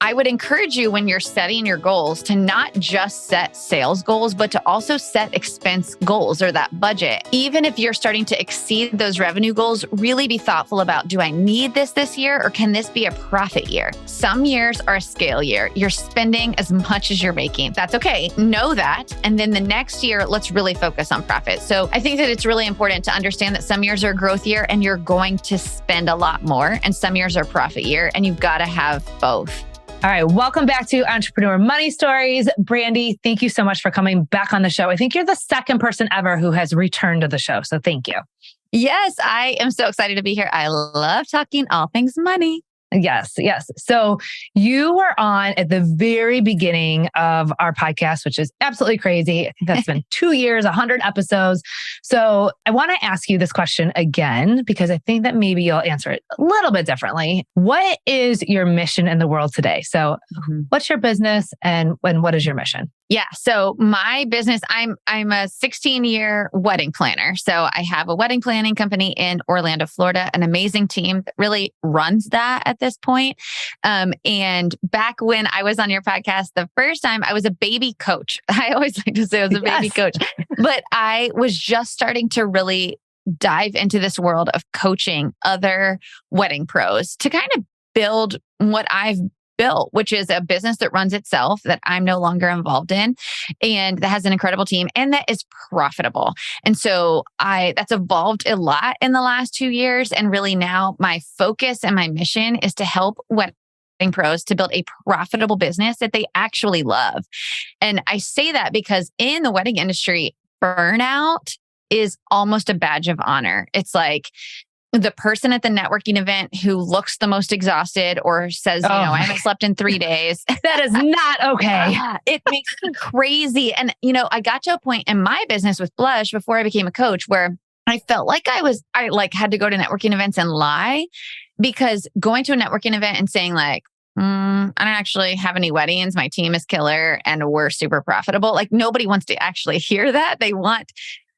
I would encourage you when you're setting your goals to not just set sales goals, but to also set expense goals or that budget. Even if you're starting to exceed those revenue goals, really be thoughtful about, do I need this year or can this be a profit year? Some years are a scale year. You're spending as much as you're making. That's okay. Know that. And then the next year, let's really focus on profit. So I think that it's really important to understand that some years are a growth year and you're going to spend a lot more, and some years are profit year, and you've got to have both. All right. Welcome back to Entrepreneur Money Stories. Brandee, thank you so much for coming back on the show. I think you're the second person ever who has returned to the show. So thank you. Yes, I am so excited to be here. I love talking all things money. Yes. So you were on at the very beginning of our podcast, which is absolutely crazy. I think that's been 2 years, 100 episodes. So I want to ask you this question again, because I think that maybe you'll answer it a little bit differently. What is your mission in the world today? So what's your business and what is your mission? Yeah. So my business, I'm a 16-year wedding planner. So I have a wedding planning company in Orlando, Florida, an amazing team that really runs that at this point. And back when I was on your podcast, the first time I was a baby coach. I always like to say I was a baby coach, but I was just starting to really dive into this world of coaching other wedding pros to kind of build what I've built, which is a business that runs itself, that I'm no longer involved in, and that has an incredible team and that is profitable. And so that's evolved a lot in the last 2 years. And really now my focus and my mission is to help wedding pros to build a profitable business that they actually love. And I say that because in the wedding industry, burnout is almost a badge of honor. It's like the person at the networking event who looks the most exhausted or says, I haven't slept in 3 days. That is not okay. It makes me crazy. And, I got to a point in my business with Blush before I became a coach where I felt like I had to go to networking events and lie, because going to a networking event and saying like, I don't actually have any weddings. My team is killer and we're super profitable. Like nobody wants to actually hear that.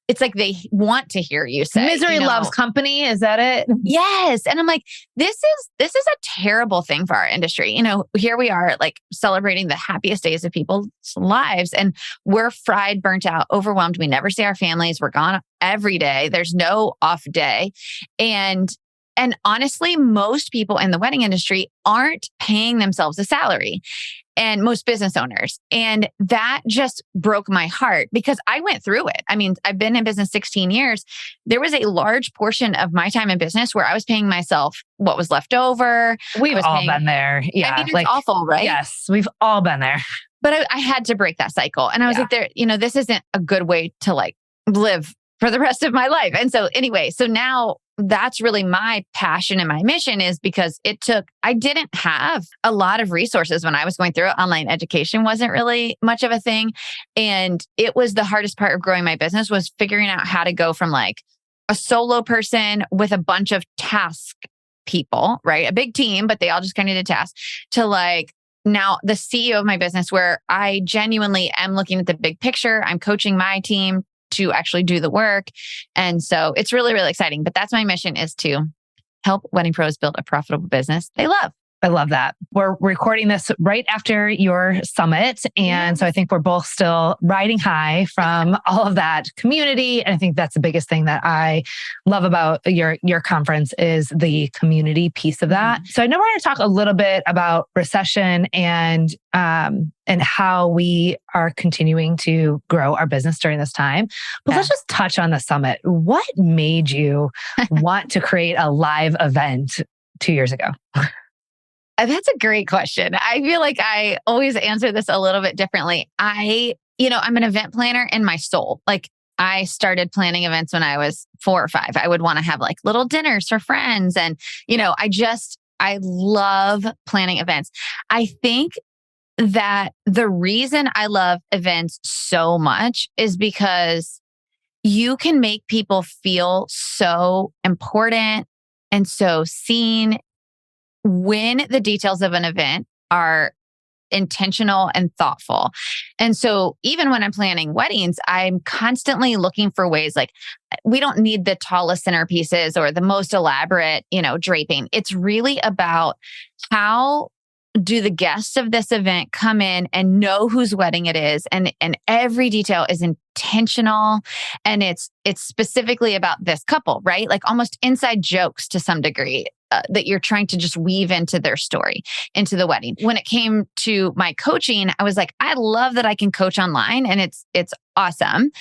It's like they want to hear you say misery loves company. Is that it? Yes. And I'm like, this is a terrible thing for our industry. Here we are like celebrating the happiest days of people's lives and we're fried, burnt out, overwhelmed. We never see our families. We're gone every day. There's no off day. And honestly, most people in the wedding industry aren't paying themselves a salary, and most business owners. And that just broke my heart because I went through it. I mean, I've been in business 16 years. There was a large portion of my time in business where I was paying myself what was left over. We've all been there. Yeah. I mean, it's awful, right? Yes, we've all been there. But I had to break that cycle. And I was like, this isn't a good way to like live for the rest of my life. And so anyway, so now that's really my passion and my mission, is because I didn't have a lot of resources when I was going through it. Online education wasn't really much of a thing. And it was the hardest part of growing my business, was figuring out how to go from like a solo person with a bunch of task people, right? A big team, but they all just kind of did tasks, to like now the CEO of my business, where I genuinely am looking at the big picture. I'm coaching my team to actually do the work. And so it's really, really exciting. But that's my mission, is to help wedding pros build a profitable business they love. I love that. We're recording this right after your summit. And so I think we're both still riding high from all of that community. And I think that's the biggest thing that I love about your conference, is the community piece of that. So I know we're going to talk a little bit about recession and how we are continuing to grow our business during this time. But let's just touch on the summit. What made you want to create a live event 2 years ago? That's a great question. I feel like I always answer this a little bit differently. I'm an event planner in my soul. Like I started planning events when I was 4 or 5. I would want to have like little dinners for friends. And, I love planning events. I think that the reason I love events so much is because you can make people feel so important and so seen when the details of an event are intentional and thoughtful. And so even when I'm planning weddings, I'm constantly looking for ways, like we don't need the tallest centerpieces or the most elaborate, draping. It's really about how do the guests of this event come in and know whose wedding it is, and every detail is intentional, and it's specifically about this couple, right? Like almost inside jokes to some degree. That you're trying to just weave into their story, into the wedding. When it came to my coaching, I was like, I love that I can coach online, and it's awesome.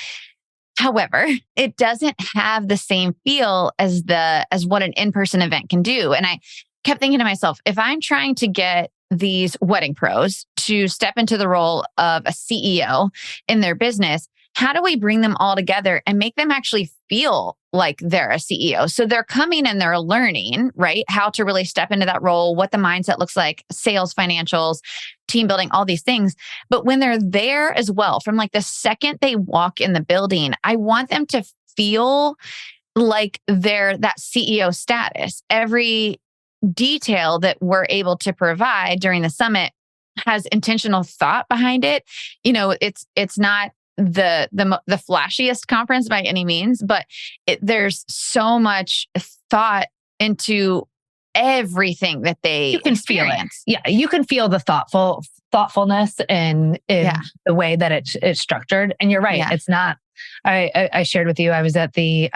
However, it doesn't have the same feel as what an in-person event can do. And I kept thinking to myself, if I'm trying to get these wedding pros to step into the role of a CEO in their business, how do we bring them all together and make them actually feel like they're a CEO? So they're coming and they're learning, right? How to really step into that role, what the mindset looks like, sales, financials, team building, all these things. But when they're there as well, from like the second they walk in the building, I want them to feel like they're that CEO status. Every detail that we're able to provide during the summit has intentional thought behind it. It's not the flashiest conference by any means, but there's so much thought into everything that they experience. You can feel the thoughtfulness in the way that it's structured. And you're right. Yeah. It's not, I shared with you, I was at the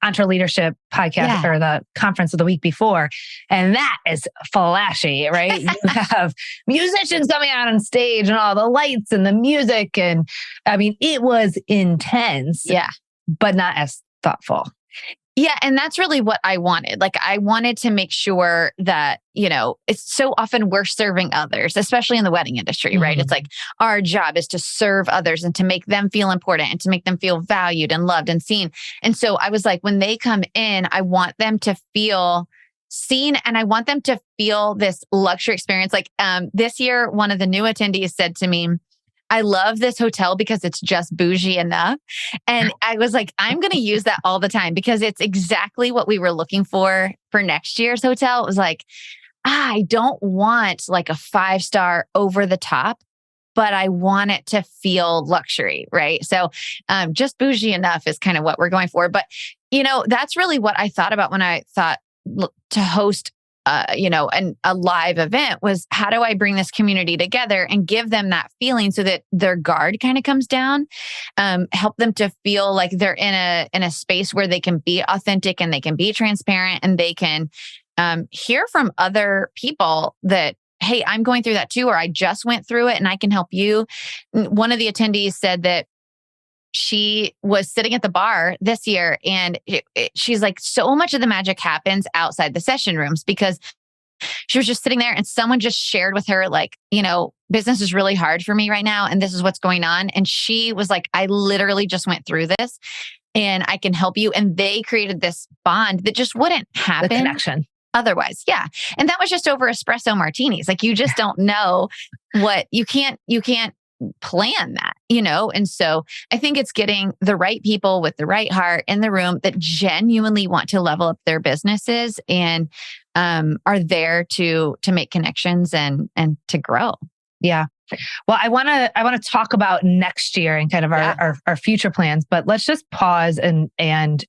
Entre Leadership podcast or the conference of the week before. And that is flashy, right? You have musicians coming out on stage and all the lights and the music. And I mean, it was intense, but not as thoughtful. Yeah. And that's really what I wanted. Like, I wanted to make sure that, it's so often we're serving others, especially in the wedding industry, right? It's like our job is to serve others and to make them feel important and to make them feel valued and loved and seen. And so I was like, when they come in, I want them to feel seen, and I want them to feel this luxury experience. Like this year, one of the new attendees said to me, I love this hotel because it's just bougie enough. And I was like, I'm going to use that all the time because it's exactly what we were looking for next year's hotel. It was like, I don't want like a 5-star over the top, but I want it to feel luxury, right? So just bougie enough is kind of what we're going for. But, that's really what I thought about when I thought to host a live event was, how do I bring this community together and give them that feeling so that their guard kind of comes down, help them to feel like they're in a space where they can be authentic and they can be transparent and they can hear from other people that, hey, I'm going through that too, or I just went through it and I can help you. One of the attendees said that she was sitting at the bar this year and she's like, so much of the magic happens outside the session rooms, because she was just sitting there and someone just shared with her, like, business is really hard for me right now. And this is what's going on. And she was like, I literally just went through this and I can help you. And they created this bond that just wouldn't happen. The connection. Otherwise. Yeah. And that was just over espresso martinis. Like, you just don't know what you can't plan that, And so I think it's getting the right people with the right heart in the room that genuinely want to level up their businesses and are there to make connections and to grow. Yeah. Well, I want to talk about next year and kind of our future plans, but let's just pause and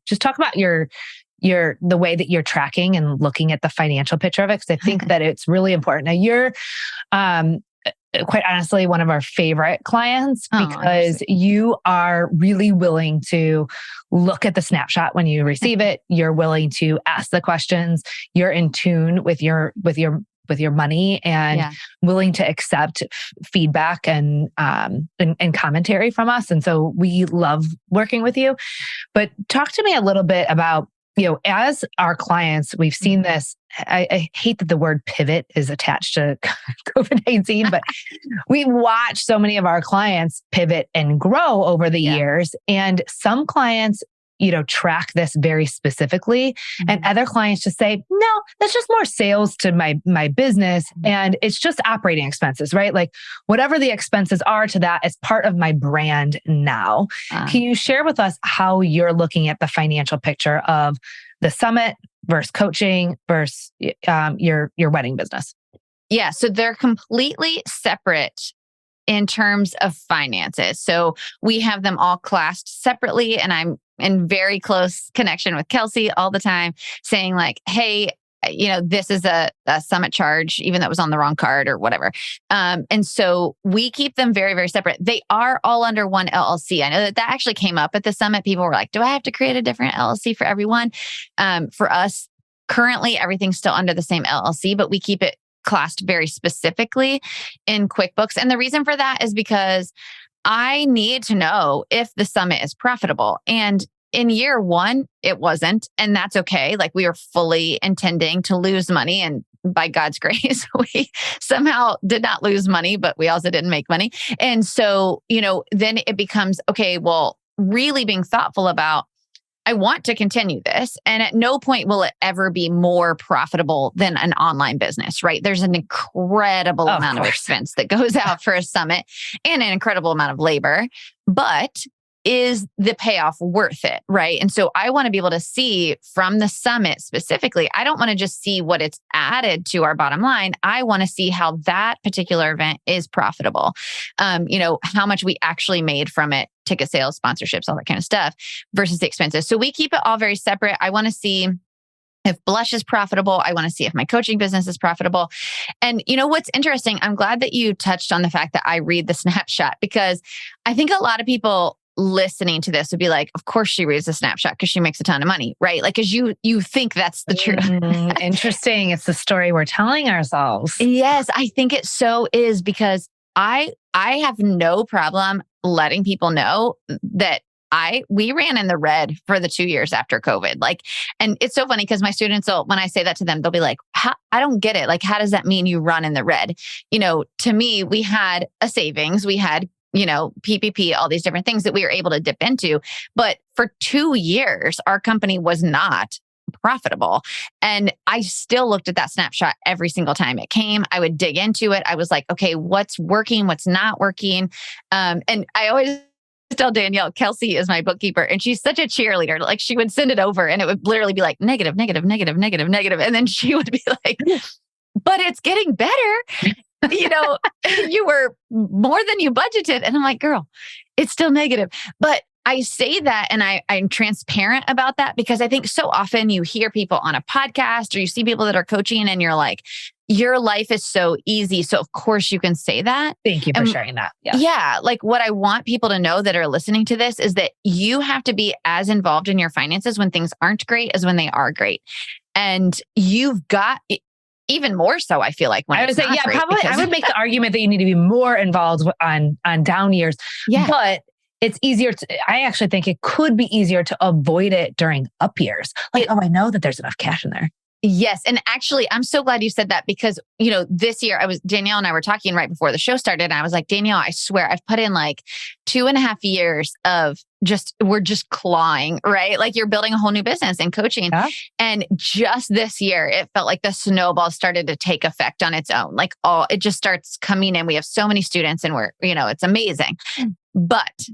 just talk about the way that you're tracking and looking at the financial picture of it, because I think that it's really important. Now, you're quite honestly one of our favorite clients because you are really willing to look at the snapshot when you receive it. You're willing to ask the questions. You're in tune with your money and willing to accept feedback and commentary from us. And so we love working with you. But talk to me a little bit about, as our clients, we've seen this. I hate that the word pivot is attached to COVID-19, but we watch so many of our clients pivot and grow over the years. And some clients, track this very specifically. And other clients just say, no, that's just more sales to my business. And it's just operating expenses, right? Like whatever the expenses are to that is part of my brand now. Can you share with us how you're looking at the financial picture of the summit versus coaching versus your wedding business? Yeah. So they're completely separate in terms of finances. So we have them all classed separately, and I'm in very close connection with Kelsey all the time, saying like, hey, this is a summit charge, even though it was on the wrong card or whatever. And so we keep them very, very separate. They are all under one LLC. I know that actually came up at the summit. People were like, do I have to create a different LLC for everyone? For us, currently, everything's still under the same LLC, but we keep it classed very specifically in QuickBooks. And the reason for that is because I need to know if the summit is profitable. And in year one, it wasn't. And that's okay. Like, we were fully intending to lose money. And by God's grace, we somehow did not lose money, but we also didn't make money. And so, then it becomes, okay, well, really being thoughtful about, I want to continue this. And at no point will it ever be more profitable than an online business, right? There's an incredible amount of expense that goes out for a summit and an incredible amount of labor, but is the payoff worth it, right? And so I want to be able to see from the summit specifically, I don't want to just see what it's added to our bottom line. I want to see how that particular event is profitable. How much we actually made from it, ticket sales, sponsorships, all that kind of stuff versus the expenses. So we keep it all very separate. I want to see if Blush is profitable. I want to see if my coaching business is profitable. And what's interesting, I'm glad that you touched on the fact that I read the snapshot, because I think a lot of people listening to this would be like, of course she reads the snapshot because she makes a ton of money, right? Like, because you think that's the truth. Interesting. It's the story we're telling ourselves. Yes, I think it so is, because I have no problem letting people know that we ran in the red for the 2 years after COVID. Like, and it's so funny because my students when I say that to them, they'll be like, I don't get it. Like, how does that mean you run in the red? To me, we had a savings, we had PPP, all these different things that we were able to dip into. But for 2 years, our company was not profitable. And I still looked at that snapshot every single time it came. I would dig into it. I was like, okay, what's working? What's not working? And I always tell Danielle, Kelsey is my bookkeeper, and she's such a cheerleader. Like, she would send it over and it would literally be like negative, negative, negative, negative, negative. And then she would be like, but it's getting better. You were more than you budgeted. And I'm like, girl, it's still negative. But I say that and I'm transparent about that, because I think so often you hear people on a podcast or you see people that are coaching and you're like, your life is so easy. So of course you can say that. Thank you for sharing that. Yeah. Like, what I want people to know that are listening to this is that you have to be as involved in your finances when things aren't great as when they are great. And you've got... even more so, I feel like, when I would say, probably. I would make the argument that you need to be more involved on down years. Yeah. But it's easier I actually think it could be easier to avoid it during up years. Like, I know that there's enough cash in there. Yes. And actually, I'm so glad you said that, because, this year Danielle and I were talking right before the show started. And I was like, Danielle, I swear I've put in like 2.5 years of we're just clawing, right? Like, you're building a whole new business and coaching. Yeah. And just this year, it felt like the snowball started to take effect on its own. Like, it just starts coming in. We have so many students and we're, it's amazing. But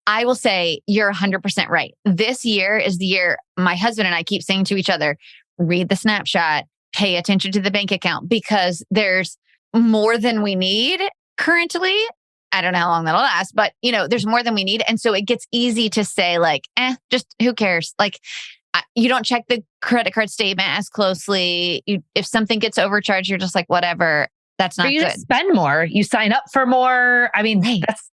I will say you're 100% right. This year is the year my husband and I keep saying to each other, read the snapshot, pay attention to the bank account, because there's more than we need currently. I don't know how long that'll last, but there's more than we need. And so it gets easy to say like, just who cares? Like, you don't check the credit card statement as closely. If something gets overcharged, you're just like, whatever. That's not good. You just spend more. You sign up for more. I mean,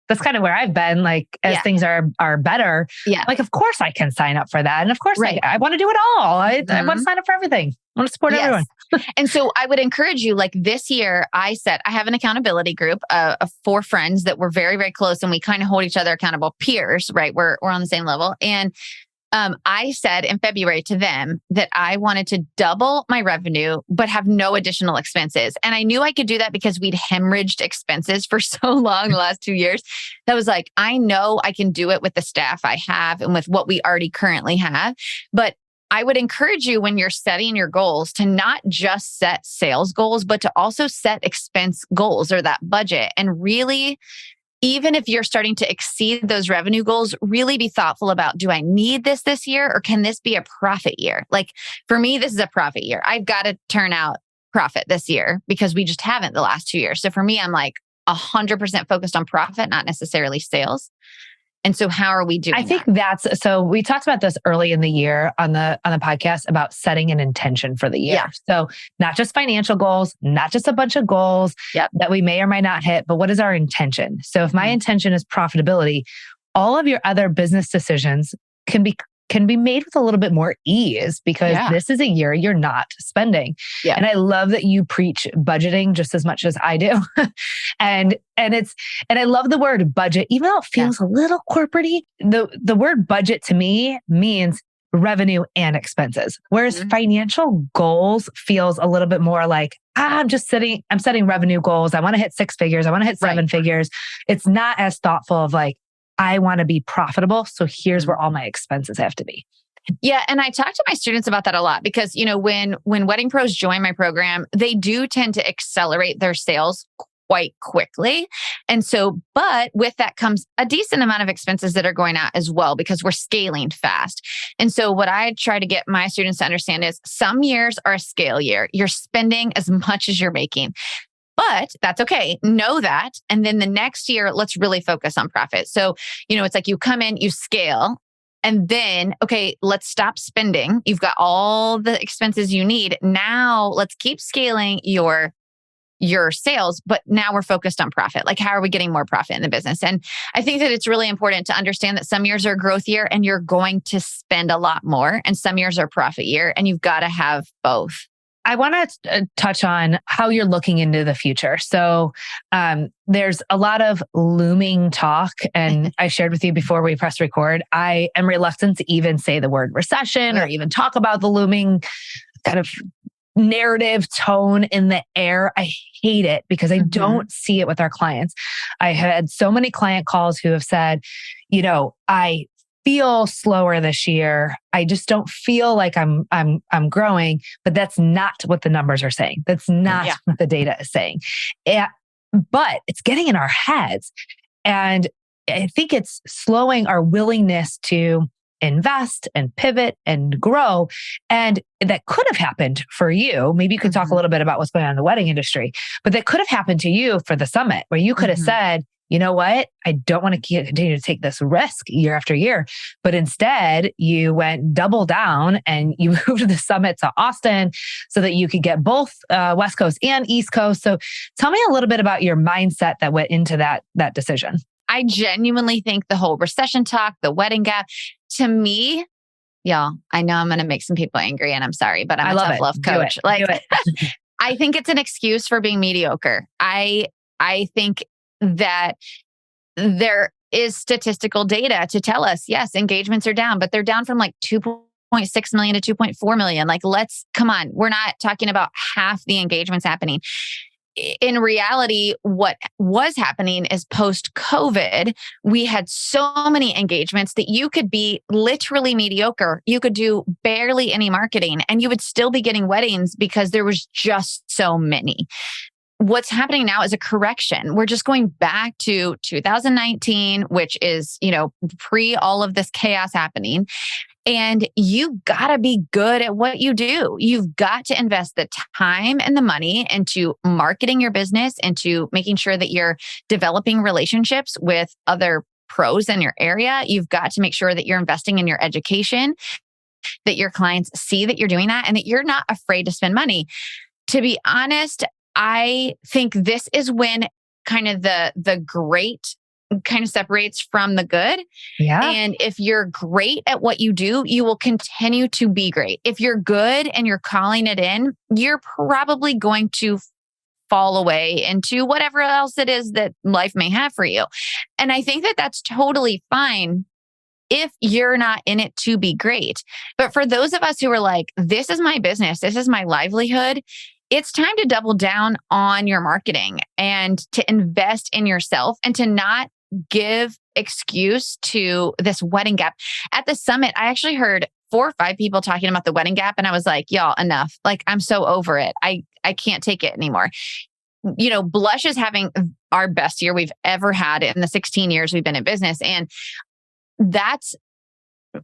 that's kind of where I've been. Like, as things are better. Yeah. Like, of course I can sign up for that, and of course I want to do it all. I want to sign up for everything. I want to support everyone. And so I would encourage you. Like, this year, I have an accountability group of 4 friends that we're very, very close, and we kind of hold each other accountable, peers. Right? We're on the same level, and I said in February to them that I wanted to double my revenue, but have no additional expenses. And I knew I could do that because we'd hemorrhaged expenses for so long the last 2 years. That was like, I know I can do it with the staff I have and with what we already currently have. But I would encourage you, when you're setting your goals, to not just set sales goals, but to also set expense goals, or that budget. And really, even if you're starting to exceed those revenue goals, really be thoughtful about, do I need this year, or can this be a profit year? Like, for me, this is a profit year. I've got to turn out profit this year because we just haven't the last 2 years. So for me, I'm like 100% focused on profit, not necessarily sales. And so how are we doing I think so we talked about this early in the year on the podcast about setting an intention for the year. Yeah. So not just financial goals, not just a bunch of goals that we may or might not hit, but what is our intention? So if my intention is profitability, all of your other business decisions can be made with a little bit more ease because this is a year you're not spending. Yeah. And I love that you preach budgeting just as much as I do. and I love the word budget, even though it feels a little corporate-y. The word budget to me means revenue and expenses. Whereas financial goals feels a little bit more like, I'm setting revenue goals. I want to hit 6 figures. I want to hit 7 figures. It's not as thoughtful of like, I want to be profitable. So here's where all my expenses have to be. Yeah. And I talk to my students about that a lot because, when wedding pros join my program, they do tend to accelerate their sales quite quickly. And so, but with that comes a decent amount of expenses that are going out as well because we're scaling fast. And so what I try to get my students to understand is some years are a scale year. You're spending as much as you're making. But that's okay. Know that. And then the next year, let's really focus on profit. So, it's like you come in, you scale, and then, okay, let's stop spending. You've got all the expenses you need. Now let's keep scaling your sales, but now we're focused on profit. Like, how are we getting more profit in the business? And I think that it's really important to understand that some years are a growth year and you're going to spend a lot more, and some years are profit year, and you've got to have both. I want to touch on how you're looking into the future. So there's a lot of looming talk, and I shared with you before we press record, I am reluctant to even say the word recession or even talk about the looming kind of narrative tone in the air. I hate it because I don't see it with our clients. I had so many client calls who have said, I feel slower this year. I just don't feel like I'm growing, but that's not what the numbers are saying. That's not what the data is saying. But it's getting in our heads. And I think it's slowing our willingness to invest and pivot and grow. And that could have happened for you. Maybe you could talk a little bit about what's going on in the wedding industry, but that could have happened to you for the summit, where you could have said, you know what? I don't want to continue to take this risk year after year. But instead, you went double down and you moved the summit to Austin so that you could get both West Coast and East Coast. So tell me a little bit about your mindset that went into that decision. I genuinely think the whole recession talk, the wedding gap, to me, y'all, I know I'm going to make some people angry, and I'm sorry, but I'm a tough love coach. I think it's an excuse for being mediocre. I think that there is statistical data to tell us, yes, engagements are down, but they're down from like 2.6 million to 2.4 million. Like, come on. We're not talking about half the engagements happening. In reality, what was happening is post-COVID, we had so many engagements that you could be literally mediocre. You could do barely any marketing and you would still be getting weddings because there was just so many. What's happening now is a correction. We're just going back to 2019, which is, pre all of this chaos happening. And you gotta be good at what you do. You've got to invest the time and the money into marketing your business, into making sure that you're developing relationships with other pros in your area. You've got to make sure that you're investing in your education, that your clients see that you're doing that, and that you're not afraid to spend money. To be honest, I think this is when kind of the great kind of separates from the good. Yeah. And if you're great at what you do, you will continue to be great. If you're good and you're calling it in, you're probably going to fall away into whatever else it is that life may have for you. And I think that that's totally fine if you're not in it to be great. But for those of us who are like, this is my business, this is my livelihood, it's time to double down on your marketing and to invest in yourself and to not give excuse to this wedding gap. At the summit, I actually heard 4 or 5 people talking about the wedding gap. And I was like, y'all, enough. Like, I'm so over it. I can't take it anymore. Blush is having our best year we've ever had in the 16 years we've been in business. And that's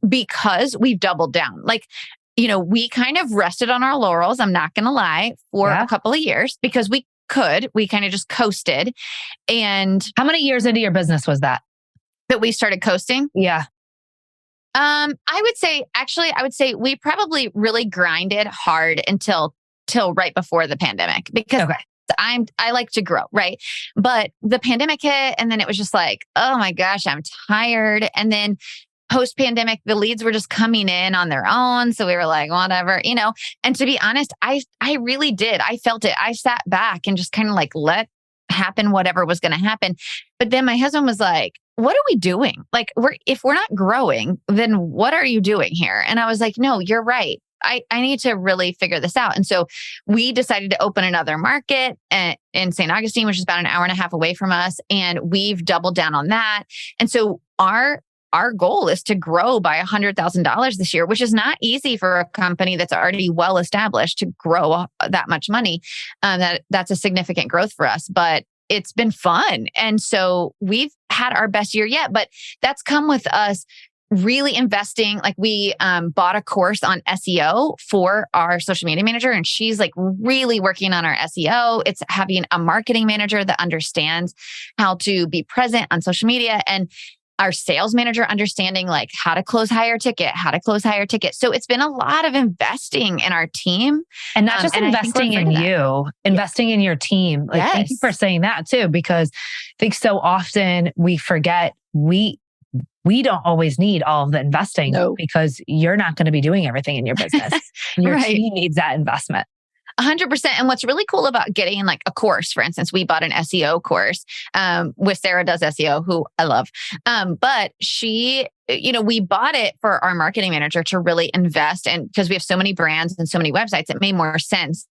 because we've doubled down. We kind of rested on our laurels, I'm not going to lie, for a couple of years because we kind of just coasted. And how many years into your business was that? that we started coasting? Yeah. I would say we probably really grinded hard until till right before the pandemic because Okay. I like to grow, right? But the pandemic hit and then it was just like, oh my gosh, I'm tired. And then post pandemic, the leads were just coming in on their own. So we were like, whatever, you know. And to be honest, I really did. I felt it. I sat back and just kind of like let happen whatever was going to happen. But then my husband was like, what are we doing? Like, if we're not growing, then what are you doing here? And I was like, no, you're right. I need to really figure this out. And so we decided to open another market in St. Augustine, which is about an hour and a half away from us. And we've doubled down on that. And so our goal is to grow by $100,000 this year, which is not easy for a company that's already well established to grow that much money. That's a significant growth for us, but it's been fun. And so we've had our best year yet, but that's come with us really investing. Like we bought a course on SEO for our social media manager, and she's like really working on our SEO. It's having a marketing manager that understands how to be present on social media, and our sales manager understanding like how to close higher ticket. So it's been a lot of investing in our team. And not just investing in you, investing in your team. Like, thank you for saying that too, because I think so often we forget we don't always need all of the investing because you're not going to be doing everything in your business. Your team needs that investment. 100%. And what's really cool about getting like a course, for instance, we bought an SEO course with Sarah Does SEO, who I love. But she, we bought it for our marketing manager to really invest in, because we have so many brands and so many websites, it made more sense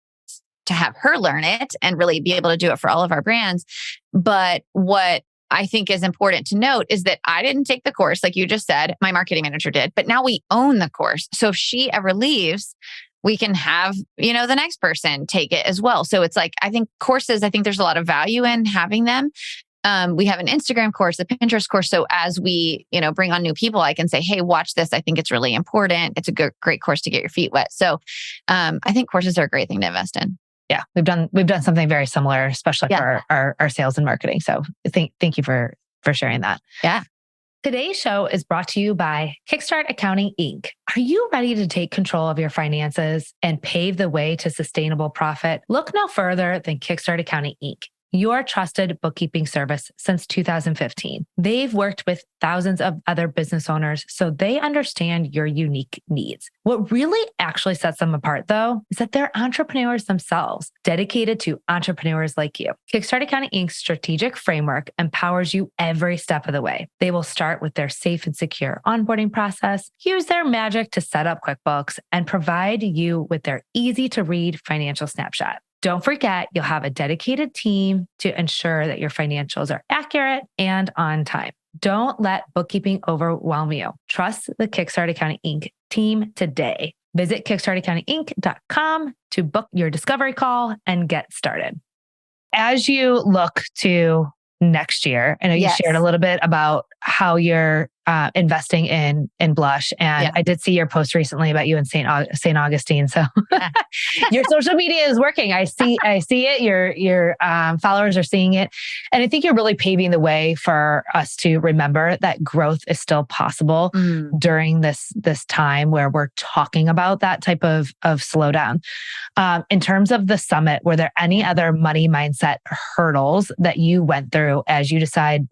to have her learn it and really be able to do it for all of our brands. But what I think is important to note is that I didn't take the course, like you just said, my marketing manager did, but now we own the course. So if she ever leaves, we can have, the next person take it as well. So it's like, I think there's a lot of value in having them. We have an Instagram course, a Pinterest course. So as we, bring on new people, I can say, hey, watch this. I think it's really important. It's a great course to get your feet wet. So I think courses are a great thing to invest in. Yeah, we've done something very similar, especially for our sales and marketing. So thank you for sharing that. Yeah. Today's show is brought to you by Kickstart Accounting, Inc. Are you ready to take control of your finances and pave the way to sustainable profit? Look no further than Kickstart Accounting, Inc., your trusted bookkeeping service since 2015. They've worked with thousands of other business owners, so they understand your unique needs. What really actually sets them apart, though, is that they're entrepreneurs themselves, dedicated to entrepreneurs like you. Kickstart Accounting Inc.'s strategic framework empowers you every step of the way. They will start with their safe and secure onboarding process, use their magic to set up QuickBooks, and provide you with their easy-to-read financial snapshot. Don't forget, you'll have a dedicated team to ensure that your financials are accurate and on time. Don't let bookkeeping overwhelm you. Trust the Kickstart Accounting Inc. team today. Visit kickstartaccountinginc.com to book your discovery call and get started. As you look to next year, I know you shared a little bit about how you're investing in Blush. And I did see your post recently about you in St. Augustine. So your social media is working. I see it. Your followers are seeing it. And I think you're really paving the way for us to remember that growth is still possible during this time where we're talking about that type of slowdown. In terms of the summit, were there any other money mindset hurdles that you went through as you decided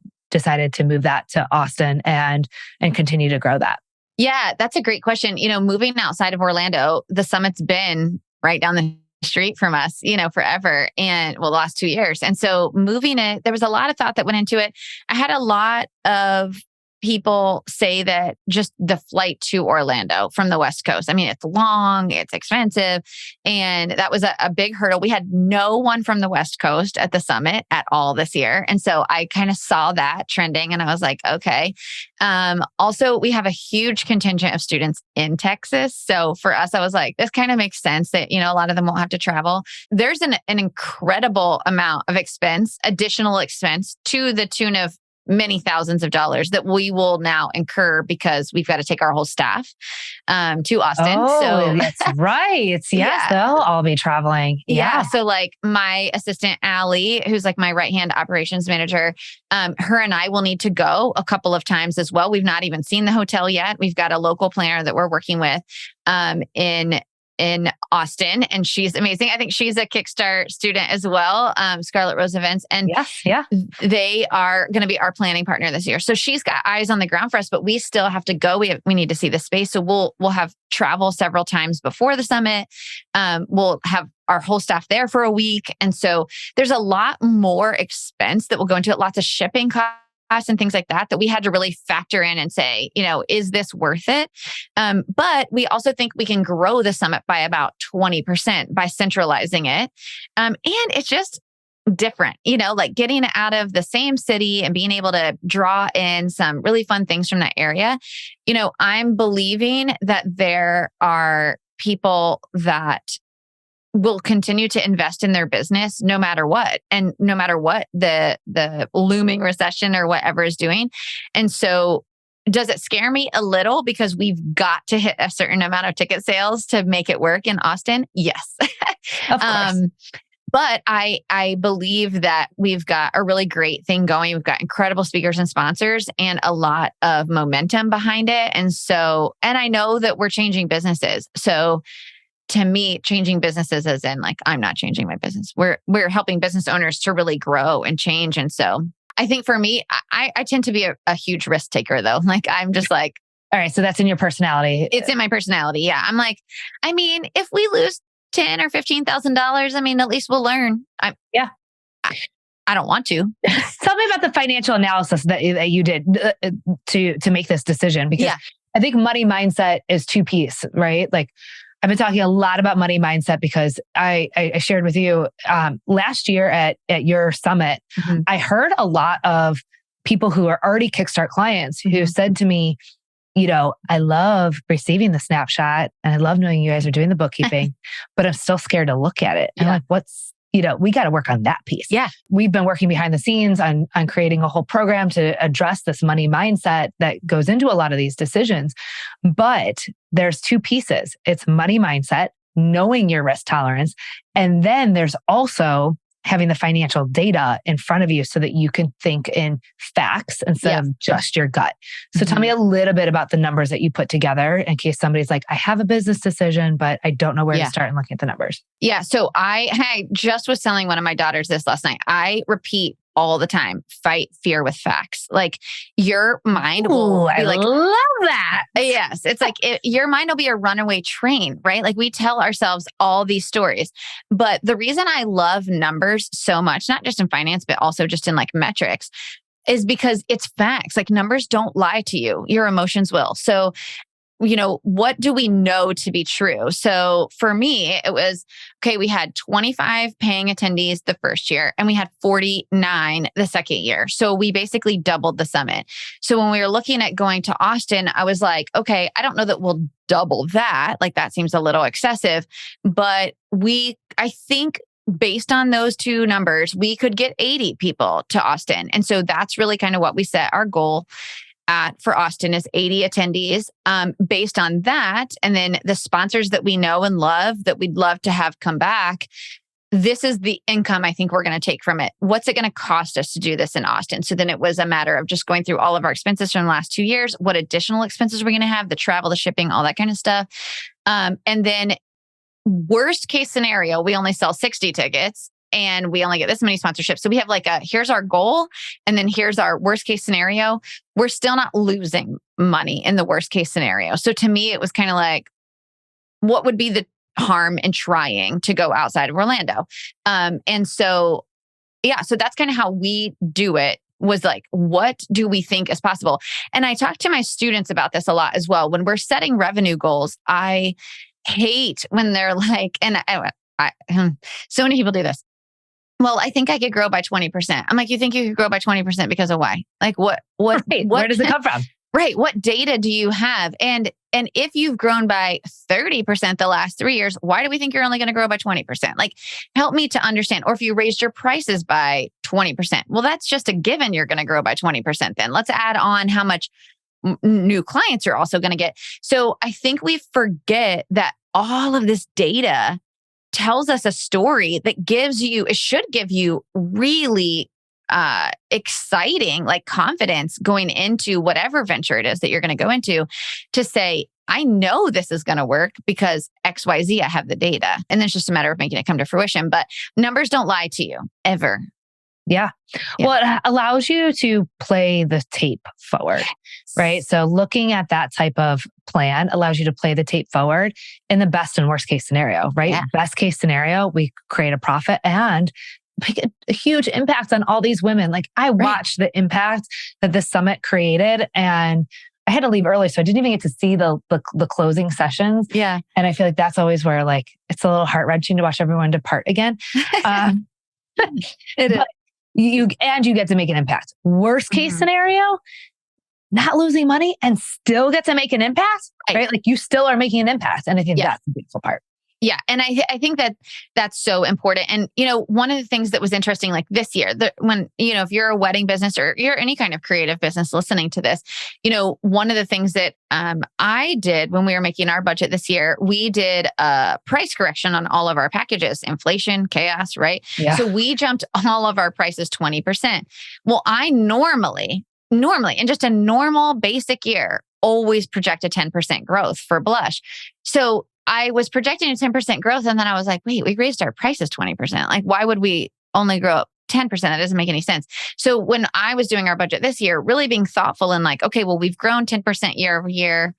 to move that to Austin and continue to grow that? Yeah, that's a great question. Moving outside of Orlando, the summit's been right down the street from us, forever. And the last 2 years. And so moving it, there was a lot of thought that went into it. I had a lot of people say that just the flight to Orlando from the West Coast, I mean, it's long, it's expensive. And that was a big hurdle. We had no one from the West Coast at the summit at all this year. And so I kind of saw that trending and I was like, okay. Also, we have a huge contingent of students in Texas. So for us, I was like, this kind of makes sense that, a lot of them won't have to travel. There's an incredible amount of additional expense to the tune of many thousands of dollars that we will now incur because we've got to take our whole staff to Austin. Oh, that's right. Yes, yeah. they'll all be traveling. Yeah. So like my assistant, Allie, who's like my right-hand operations manager, her and I will need to go a couple of times as well. We've not even seen the hotel yet. We've got a local planner that we're working with in Austin, and she's amazing. I think she's a Kickstart student as well, Scarlet Rose Events. And they are going to be our planning partner this year. So she's got eyes on the ground for us, but we still have to go. We need to see the space. So we'll have travel several times before the summit. We'll have our whole staff there for a week. And so there's a lot more expense that will go into it, lots of shipping costs and things like that we had to really factor in and say, is this worth it? But we also think we can grow the summit by about 20% by centralizing it. And it's just different, like getting out of the same city and being able to draw in some really fun things from that area. I'm believing that there are people that will continue to invest in their business no matter what, and no matter what the looming recession or whatever is doing. And so does it scare me a little because we've got to hit a certain amount of ticket sales to make it work in Austin? Yes. Of course. But I believe that we've got a really great thing going. We've got incredible speakers and sponsors and a lot of momentum behind it. And I know that we're changing businesses. So to me, changing businesses as in like, I'm not changing my business. We're helping business owners to really grow and change. And so I think for me, I tend to be a huge risk taker though. Like, I'm just like, all right. So that's in your personality. It's in my personality. Yeah. I'm like, if we lose $10,000 or $15,000, at least we'll learn. I don't want to. Tell me about the financial analysis that you did to make this decision, because I think money mindset is two pieces, right? Like, I've been talking a lot about money mindset because I shared with you last year at your summit, I heard a lot of people who are already Kickstart clients who said to me, I love receiving the snapshot and I love knowing you guys are doing the bookkeeping, but I'm still scared to look at it. And I'm like, we got to work on that piece. Yeah. We've been working behind the scenes on creating a whole program to address this money mindset that goes into a lot of these decisions. But there's two pieces. It's money mindset, knowing your risk tolerance. And then there's also having the financial data in front of you so that you can think in facts instead of just your gut. So tell me a little bit about the numbers that you put together in case somebody's like, I have a business decision, but I don't know where to start and looking at the numbers. Yeah. So I just was telling one of my daughters this last night. I repeat all the time, fight fear with facts. Like your mind will be like, love that. Yes. It's like your mind will be a runaway train, right? Like we tell ourselves all these stories. But the reason I love numbers so much, not just in finance, but also just in like metrics, is because it's facts. Like numbers don't lie to you. Your emotions will. So what do we know to be true? So for me, it was, okay, we had 25 paying attendees the first year and we had 49 the second year. So we basically doubled the summit. So when we were looking at going to Austin, I was like, okay, I don't know that we'll double that. Like that seems a little excessive, but I think based on those two numbers, we could get 80 people to Austin. And so that's really kind of what we set our goal for Austin is 80 attendees based on that. And then the sponsors that we know and love that we'd love to have come back. This is the income I think we're going to take from it. What's it going to cost us to do this in Austin? So then it was a matter of just going through all of our expenses from the last 2 years. What additional expenses we're going to have, the travel, the shipping, all that kind of stuff. And then worst case scenario, we only sell 60 tickets. And we only get this many sponsorships. So we have like here's our goal. And then here's our worst case scenario. We're still not losing money in the worst case scenario. So to me, it was kind of like, what would be the harm in trying to go outside of Orlando? And so that's kind of how we do it, was like, what do we think is possible? And I talk to my students about this a lot as well. When we're setting revenue goals, I hate when they're like, so many people do this. Well, I think I could grow by 20%. I'm like, you think you could grow by 20% because of why? Like what, right. Where does it come from? Right. What data do you have? And if you've grown by 30% the last 3 years, why do we think you're only going to grow by 20%? Like, help me to understand. Or if you raised your prices by 20%. Well, that's just a given you're going to grow by 20% then. Let's add on how much new clients you're also going to get. So I think we forget that all of this data tells us a story that it should give you really exciting, like confidence going into whatever venture it is that you're going to go into, to say, I know this is going to work because XYZ, I have the data. And then it's just a matter of making it come to fruition. But numbers don't lie to you ever. Yeah. Well, it allows you to play the tape forward, right? So looking at that type of plan allows you to play the tape forward in the best and worst case scenario, right? Yeah. Best case scenario, we create a profit and make a huge impact on all these women. Like I watched the impact that this summit created, and I had to leave early, so I didn't even get to see the closing sessions. Yeah. And I feel like that's always where like, it's a little heart-wrenching to watch everyone depart again. It is. You get to make an impact. Worst case scenario, not losing money and still get to make an impact, right? Like you still are making an impact. And I think that's the beautiful part. Yeah. And I think that that's so important. And, one of the things that was interesting, like this year, when, if you're a wedding business or you're any kind of creative business listening to this, one of the things that I did when we were making our budget this year, we did a price correction on all of our packages, inflation, chaos, right? Yeah. So we jumped all of our prices 20%. Well, I normally, in just a normal basic year, always project a 10% growth for blush. So I was projecting a 10% growth. And then I was like, wait, we raised our prices 20%. Like, why would we only grow up 10%? That doesn't make any sense. So when I was doing our budget this year, really being thoughtful and like, okay, well, we've grown 10% year over year,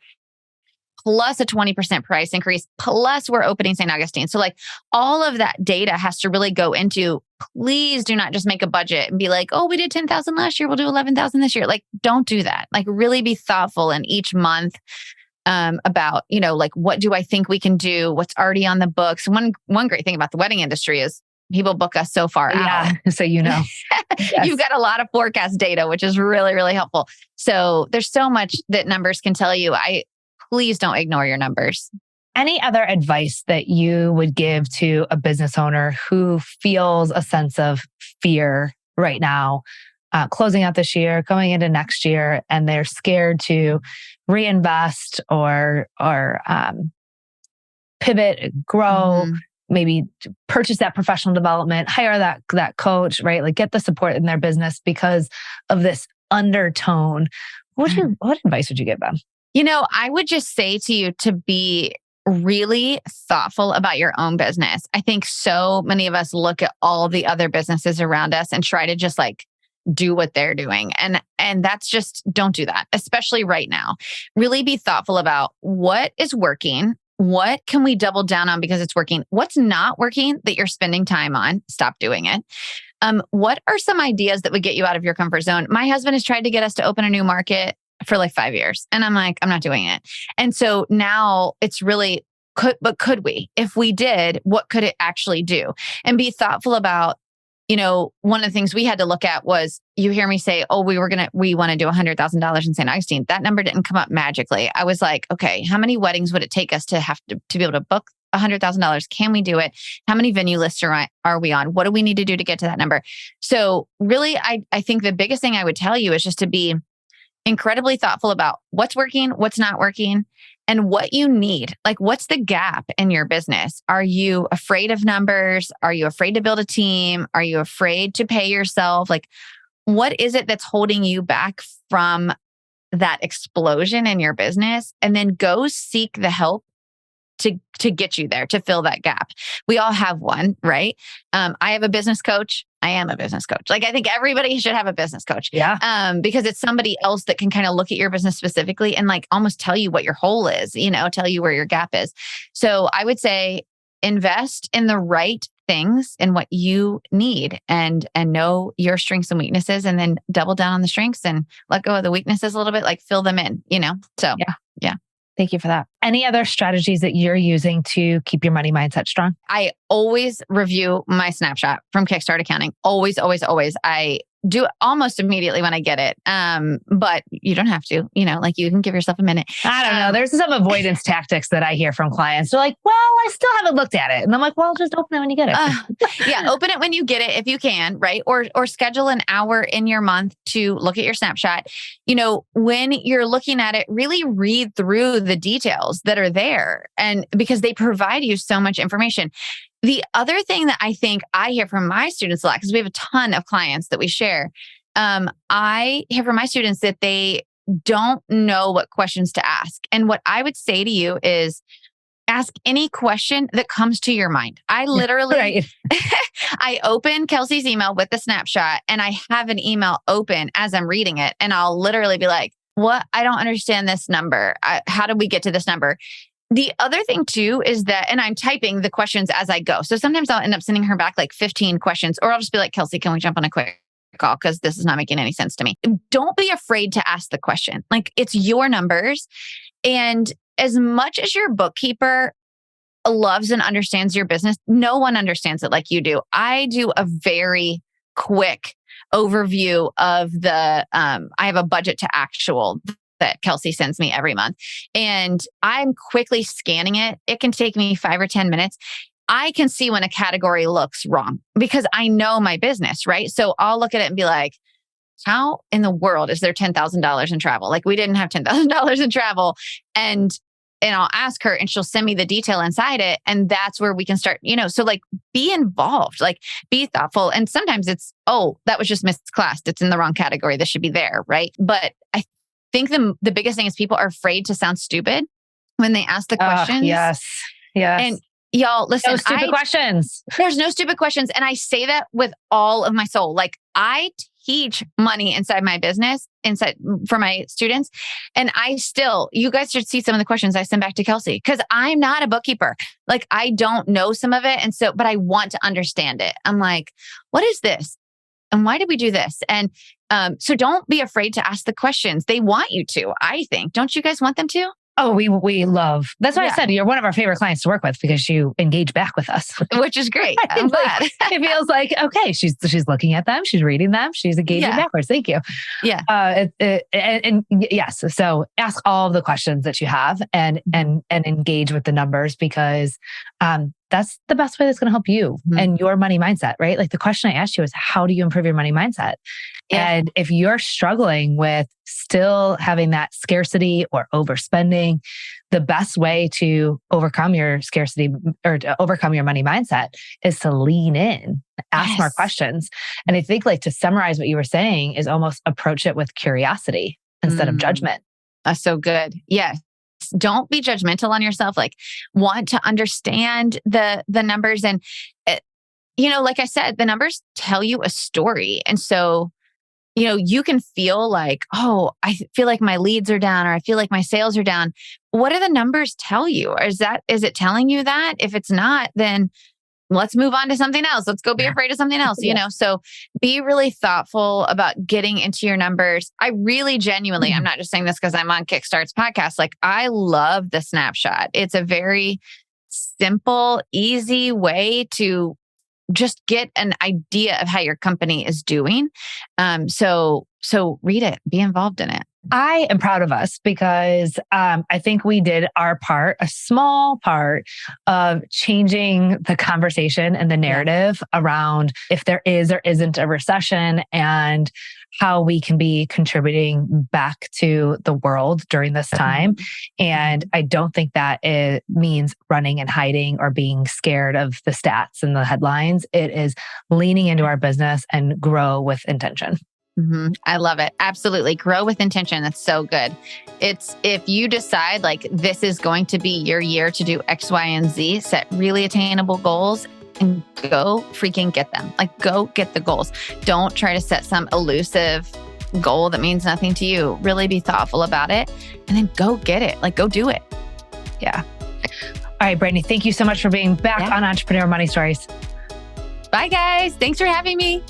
plus a 20% price increase, plus we're opening St. Augustine. So like all of that data has to really go into, please do not just make a budget and be like, oh, we did 10,000 last year, we'll do 11,000 this year. Like, don't do that. Like really be thoughtful in each month. About, like, what do I think we can do? What's already on the books? One great thing about the wedding industry is people book us so far out. So, yes. You've got a lot of forecast data, which is really, really helpful. So there's so much that numbers can tell you. Please don't ignore your numbers. Any other advice that you would give to a business owner who feels a sense of fear right now, closing out this year, going into next year, and they're scared to reinvest or pivot, grow, maybe purchase that professional development, hire that coach, right? Like get the support in their business because of this undertone. What advice would you give them? I would just say to you to be really thoughtful about your own business. I think so many of us look at all the other businesses around us and try to just like do what they're doing. And that's just, don't do that, especially right now. Really be thoughtful about what is working. What can we double down on because it's working? What's not working that you're spending time on? Stop doing it. What are some ideas that would get you out of your comfort zone? My husband has tried to get us to open a new market for like 5 years. And I'm like, I'm not doing it. And so now it's really, could we? If we did, what could it actually do? And be thoughtful about, one of the things we had to look at was, you hear me say, oh, we want to do $100,000 in St. Augustine. That number didn't come up magically. I was like, okay, how many weddings would it take us to have to be able to book $100,000? Can we do it? How many venue lists are we on? What do we need to do to get to that number? So really, I think the biggest thing I would tell you is just to be incredibly thoughtful about what's working, what's not working, and what you need. Like, what's the gap in your business? Are you afraid of numbers? Are you afraid to build a team? Are you afraid to pay yourself? Like, what is it that's holding you back from that explosion in your business? And then go seek the help to get you there, to fill that gap. We all have one, right? I have a business coach. I am a business coach. Like, I think everybody should have a business coach. Yeah. Because it's somebody else that can kind of look at your business specifically and like almost tell you what your hole is, tell you where your gap is. So I would say invest in the right things and what you need and know your strengths and weaknesses, and then double down on the strengths and let go of the weaknesses a little bit, like fill them in, So yeah. Thank you for that. any other strategies that you're using to keep your money mindset strong? I always review my snapshot from Kickstart Accounting. Always, always, always. I do it almost immediately when I get it. But you don't have to, like you can give yourself a minute. I don't know. There's some avoidance tactics that I hear from clients. They're like, well, I still haven't looked at it. And I'm like, well, just open it when you get it. Yeah. Open it when you get it if you can, right? Or schedule an hour in your month to look at your snapshot. When you're looking at it, really read through the details that are there, and because they provide you so much information. The other thing that I think I hear from my students a lot, because we have a ton of clients that we share, I hear from my students that they don't know what questions to ask. And what I would say to you is ask any question that comes to your mind. I literally, I open Kelsey's email with the snapshot and I have an email open as I'm reading it. And I'll literally be like, what? I don't understand this number. How did we get to this number? The other thing too is that, and I'm typing the questions as I go. So sometimes I'll end up sending her back like 15 questions, or I'll just be like, Kelsey, can we jump on a quick call? Because this is not making any sense to me. Don't be afraid to ask the question. Like, it's your numbers. And as much as your bookkeeper loves and understands your business, no one understands it like you do. I do a very quick overview of I have a budget to actual that Kelsey sends me every month. And I'm quickly scanning it. It can take me 5 or 10 minutes. I can see when a category looks wrong because I know my business, right? So I'll look at it and be like, how in the world is there $10,000 in travel? Like, we didn't have $10,000 in travel. And I'll ask her and she'll send me the detail inside it. And that's where we can start, so like be involved, like be thoughtful. And sometimes it's, oh, that was just misclassed. It's in the wrong category. This should be there, right? But I think the biggest thing is people are afraid to sound stupid when they ask the questions. Yes. And y'all, listen, no stupid questions. There's no stupid questions. And I say that with all of my soul. Like, I teach money inside my business, for my students. And you guys should see some of the questions I send back to Kelsey, because I'm not a bookkeeper. Like, I don't know some of it. But I want to understand it. I'm like, what is this? And why did we do this? And so don't be afraid to ask the questions. They want you to, I think. Don't you guys want them to? Oh, we love. That's why I said you're one of our favorite clients to work with, because you engage back with us, which is great. I'm glad. It feels like, okay, she's looking at them, she's reading them, she's engaging backwards. Thank you. Yeah. And yes, so ask all of the questions that you have and engage with the numbers, because that's the best way that's going to help you and your money mindset, right? Like, the question I asked you is, how do you improve your money mindset? Yeah. And if you're struggling with still having that scarcity or overspending, the best way to overcome your scarcity or to overcome your money mindset is to lean in, ask more questions. And I think, like, to summarize what you were saying is almost approach it with curiosity instead of judgment. That's so good. Yes. Don't be judgmental on yourself. Like, want to understand the numbers. And, like I said, the numbers tell you a story. And so, you can feel like, oh, I feel like my leads are down, or I feel like my sales are down. What do the numbers tell you? Or is it telling you that? If it's not, then let's move on to something else. Let's go be afraid of something else, So be really thoughtful about getting into your numbers. I really genuinely, I'm not just saying this because I'm on Kickstart's podcast. Like, I love the snapshot. It's a very simple, easy way to just get an idea of how your company is doing. So read it, be involved in it. I am proud of us because I think we did our part, a small part of changing the conversation and the narrative around if there is or isn't a recession, and how we can be contributing back to the world during this time. And I don't think that it means running and hiding or being scared of the stats and the headlines. It is leaning into our business and grow with intention. I love it. Absolutely. Grow with intention. That's so good. It's if you decide like this is going to be your year to do X, Y, and Z, set really attainable goals and go freaking get them. Like, go get the goals. Don't try to set some elusive goal that means nothing to you. Really be thoughtful about it and then go get it. Like, go do it. Yeah. All right, Brandee, thank you so much for being back on Entrepreneur Money Stories. Bye, guys. Thanks for having me.